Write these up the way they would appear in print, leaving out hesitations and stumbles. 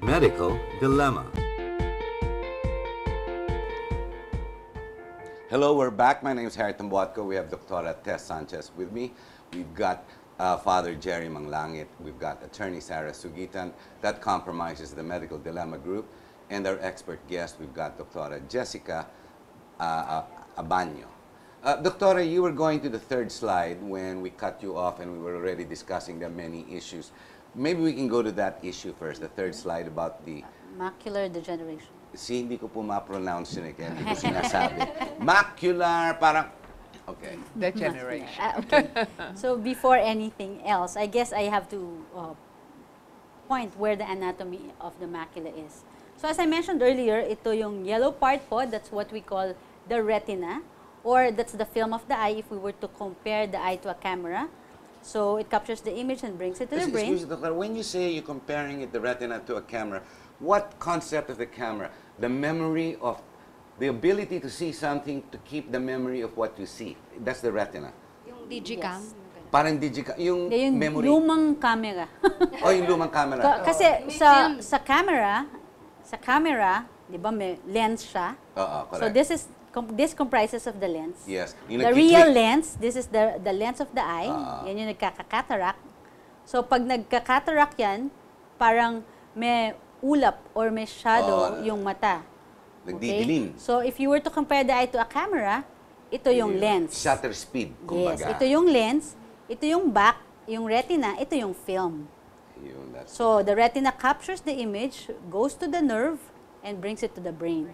Medical Dilemma. Hello, we're back. My name is Harry Tambuatco. We have Dr. Tess Sanchez with me. We've got Father Jerry Manglangit. We've got Attorney Sarah Sugitan. That compromises the Medical Dilemma group. And our expert guest, we've got Dr. Jessica Abanyo. Doctora, you were going to the third slide when we cut you off and we were already discussing the many issues. Maybe we can go to that issue first, the third slide about the... Macular degeneration. See, hindi ko po ma-pronounce yun eh, kaya hindi ko sinasabi. Macular, parang... Okay. Degeneration. Okay. So before anything else, I guess I have to point where the anatomy of the macula is. So as I mentioned earlier, ito yung yellow part po, that's what we call the retina. Or that's the film of the eye if we were to compare the eye to a camera. So it captures the image and brings it to the brain. Excuse me, Doctor, when you say you're comparing it, the retina to a camera, what concept of the camera? The memory of, the ability to see something, to keep the memory of what you see. That's the retina. Yung digicam? Yes. Parang digicam, yung memory. Lumang camera. Oh, yung lumang camera. Kasi sa camera, di ba may lens siya? Correct. So this comprises of the lens. Yes. The real lens, this is the lens of the eye. Yan yung nagkaka-cataract. So pag nagka-cataract yan, parang may ulap or may shadow yung mata. Nagdidilim. So if you were to compare the eye to a camera, ito yung lens. Shutter speed, kumbaga. Yes, ito yung lens, ito yung back, yung retina, ito yung film. So the retina captures the image, goes to the nerve, and brings it to the brain.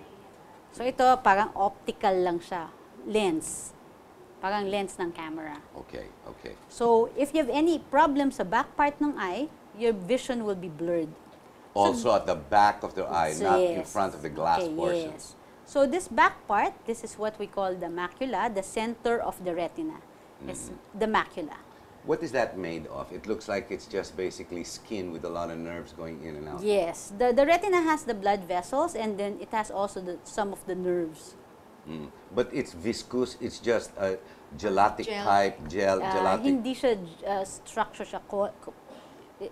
So ito, parang optical lang siya. Lens. Parang lens ng camera. Okay, okay. So if you have any problem sa back part ng eye, your vision will be blurred. Also at the back of the eye, not in front of the glass portion. Yes. So this back part, this is what we call the macula, the center of the retina. It's the macula. What is that made of? It looks like it's just basically skin with a lot of nerves going in and out. Yes. The retina has the blood vessels and then it has also some of the nerves. But it's viscous, it's just a gelatic type, gelatic. Hindi siya structure siya.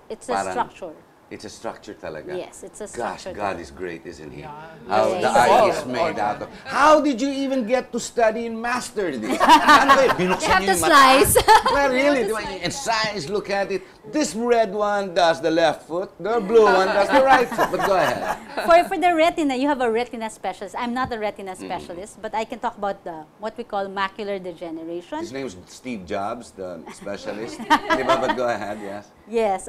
It's a structure. It's a structure talaga. Yes, it's a structure. Gosh, God is great, isn't He? Yeah. How the eye is made out of. How did you even get to study and master this? Ano ba yun? Binuksan You have niyo to yung mata? slice. Well, really, and science, look at it. This red one does the left foot, the blue one does the right foot. But go ahead. For the retina, you have a retina specialist. I'm not a retina specialist, but I can talk about what we call macular degeneration. His name is Steve Jobs, the specialist. Diba? But go ahead, yes. Yes.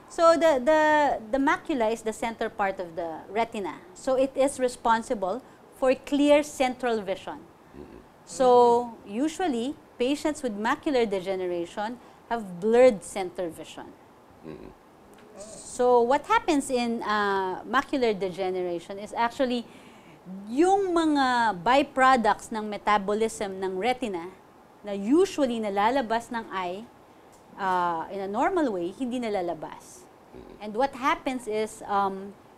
So the macula is the center part of the retina. So it is responsible for clear central vision. So usually, patients with macular degeneration have blurred center vision. So what happens in macular degeneration is actually yung mga byproducts ng metabolism ng retina na usually nalalabas ng eye in a normal way, hindi nalalabas. And what happens is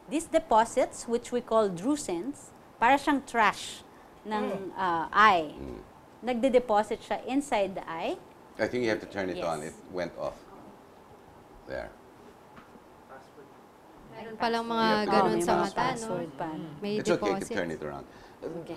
these deposits, which we call drusen's, para siyang trash ng eye. Nagde-deposit siya inside the eye. I think you have to turn it on. It went off. There. Meron palang mga ganun sa mata, no? May It's okay to deposits. turn it around. Okay.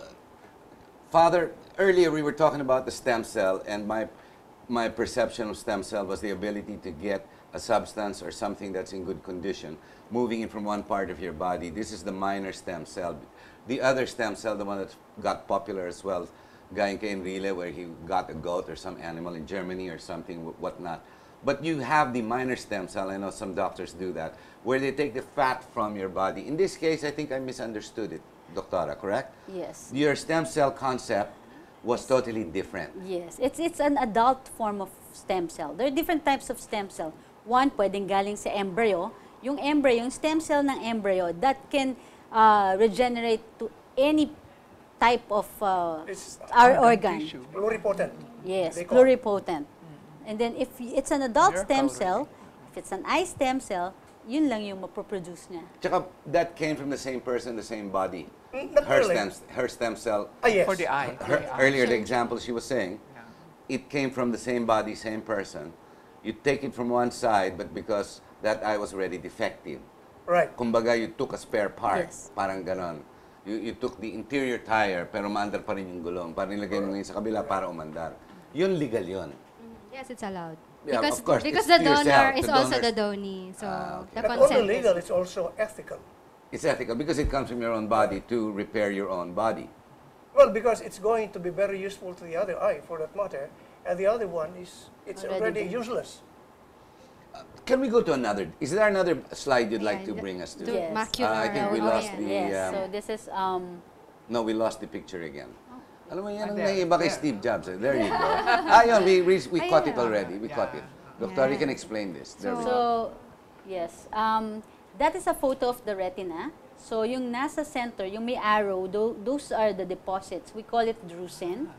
Father, earlier we were talking about the stem cell, and my perception of stem cell was the ability to get a substance or something that's in good condition, moving it from one part of your body. This is the minor stem cell. The other stem cell, the one that got popular as well, guy in Enrile, where he got a goat or some animal in Germany or something, whatnot. But you have the minor stem cell. I know some doctors do that, where they take the fat from your body. In this case, I think I misunderstood it, Doctora, correct? Yes. Your stem cell concept was totally different. Yes. It's an adult form of stem cell. There are different types of stem cell. One, pwedeng galing sa embryo. Yung embryo, yung stem cell ng embryo, that can regenerate to any type of our organ. Pluripotent. Yes, pluripotent. And then if it's an adult stem cell, if it's an eye stem cell, yun lang yung mapoproduce niya. Tsaka that came from the same person, the same body. Not Her really. stem cell. Yes. For the eye. Earlier, the example she was saying, it came from the same body, same person, you take it from one side, but because that eye was already defective. Right. Kumbaga, you took a spare part. Yes. Parang ganon. You took the interior tire, pero maandar pa rin yung gulong. Parang nilagay mo ngayon sa kabila para umandar. Yun, legal yun. Yes, it's allowed. Yeah, because of course, because it's the to yourself. donor The is also donors- the donee. So the Not consent only legal, is... it's also ethical. It's ethical because it comes from your own body to repair your own body. Well, because it's going to be very useful to the other eye, for that matter, and the other one it's Already already done. useless. Can we go to another? Is there another slide you'd like to Yeah, bring us to? the Yes. macular. I think we oh, lost yeah. the- Yes, so this is, No, we lost the picture again. Alam mo yan, ang there, naiiba kay there. Steve Jobs. Eh. There you go. Yun, we caught it already. We caught it. Doctor, you can explain this. There we go. so, yes, that is a photo of the retina. So, yung nasa center, yung may arrow, those are the deposits. We call it drusen.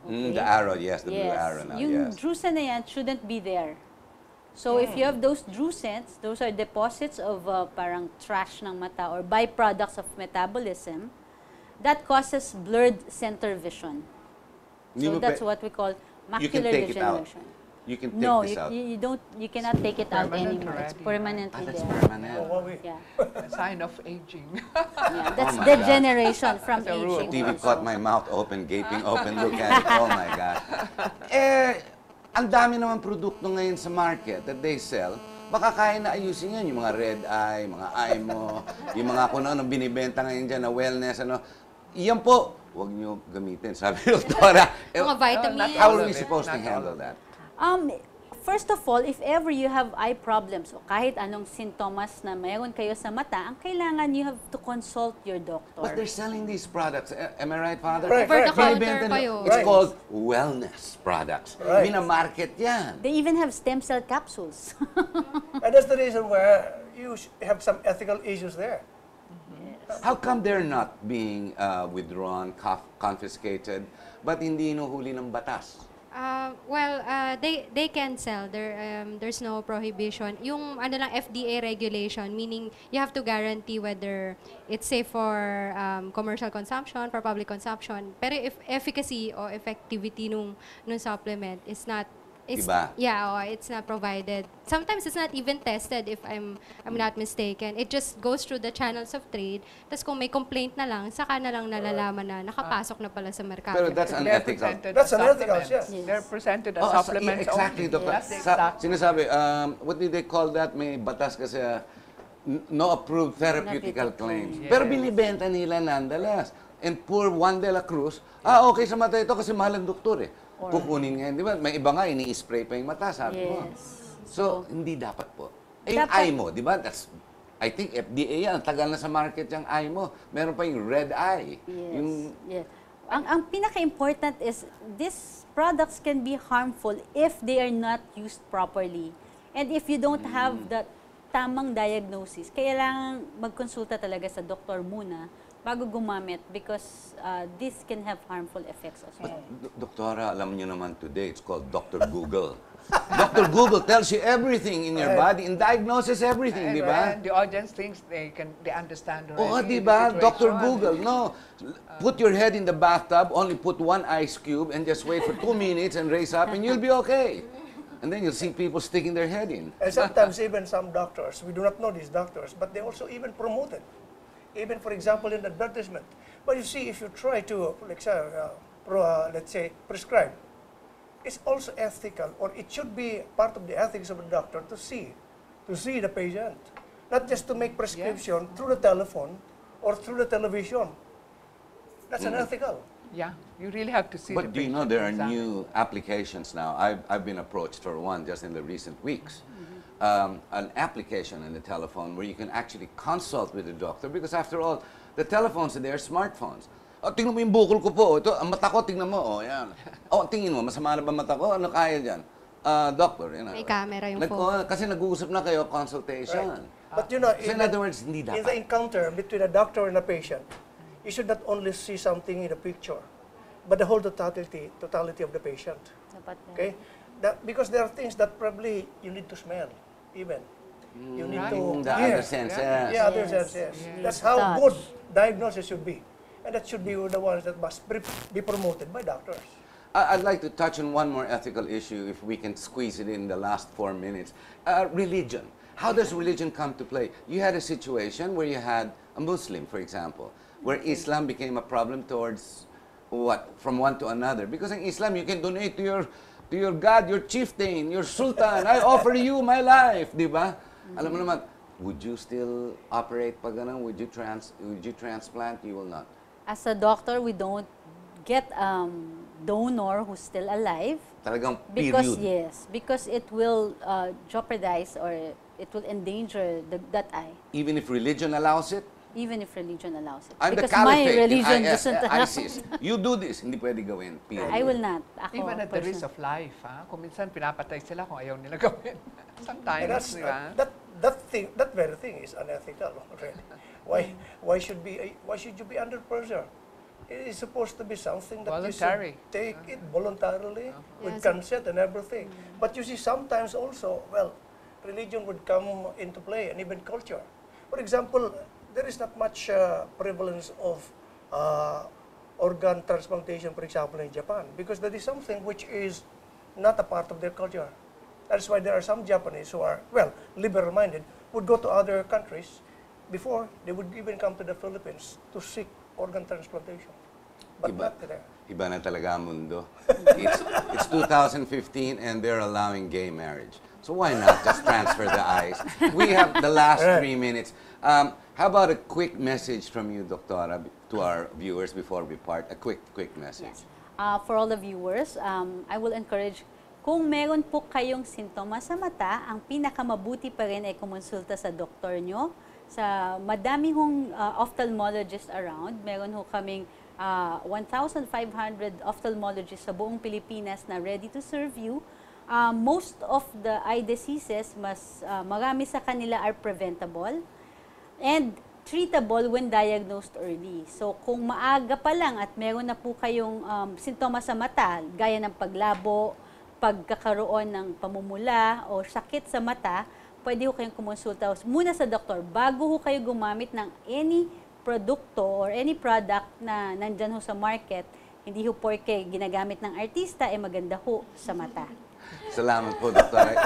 The arrow, yes, the blue Yes. arrow now, Yung yes. drusen na yan shouldn't be there. So, if you have those drusens, those are deposits of parang trash ng mata or byproducts of metabolism that causes blurred center vision. Hindi So, mo that's pe- what we call You can macular take it out. degeneration. You can take No, this out. you cannot take it out Permanent anymore. It's already. permanently That's there. permanent. Oh, well, we, Yeah. A sign of aging. Yeah, that's my degeneration from That's a rule. aging. TV also. caught my mouth open, gaping open, look at it. Oh my God. Ang dami naman produkto ngayon sa market that they sell. Baka kaya na ayusin yan, yung mga red eye, mga eye mo, yung mga kung ano binibenta ngayon dyan na wellness, ano. Iyan po, huwag nyo gamitin, sabi ng doktora. Mga vitamins. How are we Not all supposed to of it. handle that? First of all, if ever you have eye problems o kahit anong sintomas na mayroon kayo sa mata, ang kailangan you have to consult your doctor. But they're selling these products. Am I right, Father? Right, Over the counter Binibenta pa nila. yun. It's Right. called wellness products. Right. Minamarket yan. They even have stem cell capsules. and that's the reason where you have some ethical issues there. How come they're not being withdrawn, confiscated, but hindi inuhuli ng batas? They can sell. There's no prohibition. Yung ano lang FDA regulation, meaning you have to guarantee whether it's safe for commercial consumption, for public consumption. Pero if efficacy or effectivity nung supplement is not Iba. it's not provided. Sometimes it's not even tested if I'm not mistaken. It just goes through the channels of trade. Tapos kung may complaint na lang, saka na lang nalalaman na nakapasok na pala sa merkado. Pero that's They're unethical. presented That's as unethical, supplements. yes. They're presented as Oh, supplements exactly, only. Doctor. That's the exact. Sinasabi, what did they call that? May batas kasi, no approved therapeutical claims. Yes. Pero binibenta nila nonetheless. And poor Juan de la Cruz, okay sa mata ito kasi mahal ang doktor eh. Kukunin nga, di ba? May iba nga, ini-spray pa yung mata, sabi mo. Yes. So, hindi dapat po. Eh, yung Dapat- eye mo, di ba? I think FDA yan. Ang tagal na sa market yung eye mo. Meron pa yung red eye. Yes. Yung, yes. Ang pinaka-important is these products can be harmful if they are not used properly. And if you don't have that tamang diagnosis, kailangan magkonsulta talaga sa doktor muna bago gumamit because this can have harmful effects as well. Doktora, alam niyo naman today, it's called Dr. Google. Dr. Google tells you everything in your body and diagnoses everything, di ba? And the audience thinks they understand already. Oo, di the ba? situation. Dr. Google, no. Put your head in the bathtub, only put one ice cube and just wait for 2 minutes and raise up and you'll be okay. And then you'll see people sticking their head in. And sometimes even some doctors, we do not know these doctors, but they also even promote it. Even, for example, in advertisement. But you see, if you try to, let's say, prescribe, it's also ethical, or it should be part of the ethics of a doctor to see the patient. Not just to make prescription through the telephone or through the television. That's unethical. Yeah, you really have to see the But do you know patient, there are examine. new applications now? I've been approached for one just in the recent weeks. An application in the telephone where you can actually consult with the doctor because after all, the telephones today are smartphones. Oh, tingnan mo yung bukol ko po. Ito, ang mata ko, tingnan mo. Oh, yan. Oh, tingin mo, masama na ba mata ko? Ano kaya dyan? Doctor, you know. May camera yung phone. Kasi nag-uusap na kayo, consultation. But you know, So in other words, hindi in the dapat. encounter between a doctor and a patient, you should not only see something in the picture, but the whole totality of the patient. Dapat yan. Okay? Because there are things that probably you need to smell, even. You need to The hear. other sense, Yeah. yes. Yeah, other Yes. sense, yes. Yes. That's how Touch. good diagnosis should be. And that should be the ones that must be promoted by doctors. I'd like to touch on one more ethical issue, if we can squeeze it in the last 4 minutes. Religion. How does religion come to play? You had a situation where you had a Muslim, for example, where Islam became a problem towards what? From one to another. Because in Islam, you can donate to your God, your chieftain, your sultan. I offer you my life, di ba? Alam mo naman, would you still operate pag ganun? Would you transplant? You will not. As a doctor, we don't get donor who's still alive. Talagang Because, period. yes, because it will jeopardize or it will endanger that eye, Even if religion allows it? even if religion allows it. I'm the Because my caliphate in religion doesn't allow ISIS. You do this, hindi pwede gawin. Period. I will not. Ako, Even at the risk personally. of life, ha? Kung minsan pinapatay sila kung ayaw nila gawin. And Sometimes, that's, di ba? that very thing is unethical, really. Why should you be under pressure? It is supposed to be something that Voluntary. you should take it voluntarily with Yes. consent and everything. But you see, sometimes also, well, religion would come into play and even culture. For example, there is not much prevalence of organ transplantation, for example, in Japan, because that is something which is not a part of their culture. That's why there are some Japanese who are, well, liberal-minded, would go to other countries before they would even come to the Philippines to seek organ transplantation. But Iba. not there. Iba na talaga ang mundo. It's 2015 and they're allowing gay marriage. So why not just transfer the eyes? We have the last 3 minutes. How about a quick message from you, Doctora, to our viewers before we part? A quick message. Yes. For all the viewers, I will encourage, kung meron po kayong sintomas sa mata, ang pinakamabuti pa rin ay kumonsulta sa doktor nyo. Sa madami hong ophthalmologist around, meron ho kaming 1,500 ophthalmologists sa buong Pilipinas na ready to serve you. Most of the eye diseases, marami sa kanila are preventable and treatable when diagnosed early. So kung maaga pa lang at meron na po kayong sintomas sa mata, gaya ng paglabo, pagkakaroon ng pamumula o sakit sa mata, pwede ho kayong kumonsulta muna sa doktor bago ho kayo gumamit ng any produkto or any product na nandyan ho sa market. Hindi ho porke ginagamit ng artista, maganda ho sa mata. Salamat po, Doktora.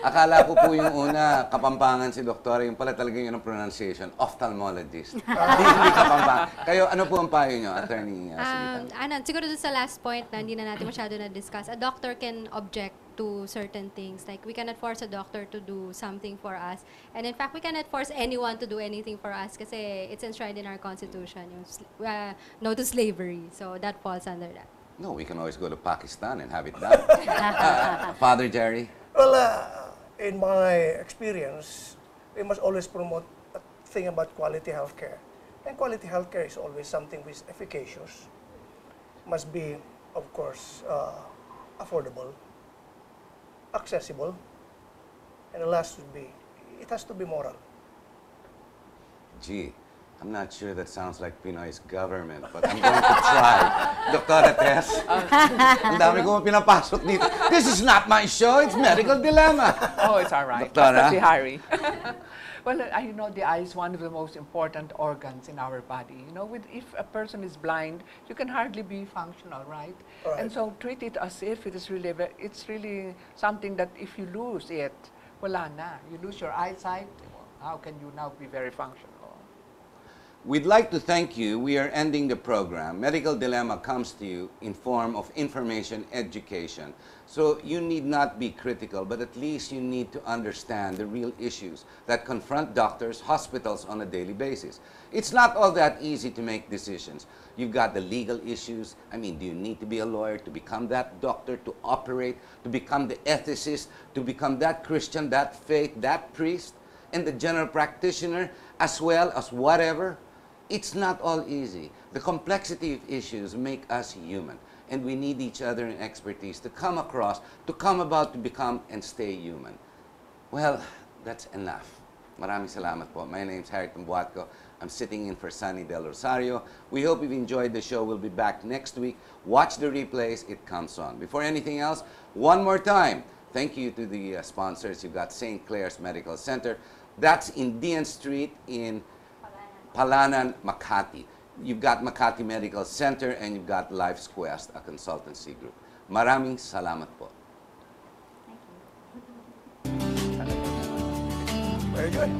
Akala ko po yung una, Kapampangan si Doktora, yung pala talaga yun ang pronunciation, ophthalmologist. Hindi Kapampangan. Kayo, ano po ang payo nyo, Attorney Sigitan? Siguro dun sa last point na hindi na natin masyado na-discuss, a doctor can object to certain things. Like, we cannot force a doctor to do something for us. And in fact, we cannot force anyone to do anything for us kasi it's enshrined in our Constitution, yung no to slavery. So, that falls under that. No, we can always go to Pakistan and have it done. Father Jerry? Well, in my experience, we must always promote a thing about quality healthcare. And quality healthcare is always something which is efficacious, must be, of course, affordable, accessible, and the last would be, it has to be moral. Gee, I'm not sure that sounds like Pinoy's government, but I'm going to try. Dr. Tess, ang dami ko pinapasok dito. This is not my show, it's Medical Dilemma. Oh, it's all right. Doktora? Basta si Harry. Well, you know, the eye is one of the most important organs in our body. You know, if a person is blind, you can hardly be functional, right? Right. And so treat it as if it is really, it's really something that if you lose it, wala na. You lose your eyesight, how can you now be very functional? We'd like to thank you. We are ending the program. Medical Dilemma comes to you in form of information education. So you need not be critical, but at least you need to understand the real issues that confront doctors, hospitals on a daily basis. It's not all that easy to make decisions. You've got the legal issues. I mean, do you need to be a lawyer to become that doctor, to operate, to become the ethicist, to become that Christian, that faith, that priest, and the general practitioner, as well as whatever? It's not all easy. The complexity of issues make us human, and we need each other and expertise to come across, to come about, to become and stay human. Well, that's enough. Maraming salamat po. My name's Harry Tumbuatco. I'm sitting in for Sunny Del Rosario. We hope you've enjoyed the show. We'll be back next week. Watch the replays. It comes on. Before anything else, one more time, thank you to the sponsors. You've got St. Clair's Medical Center. That's in Dian Street in Palanan, Makati. you've got Makati Medical Center, and you've got Life's Quest, a consultancy group. Maraming salamat po. Very good.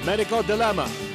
Medical Dilemma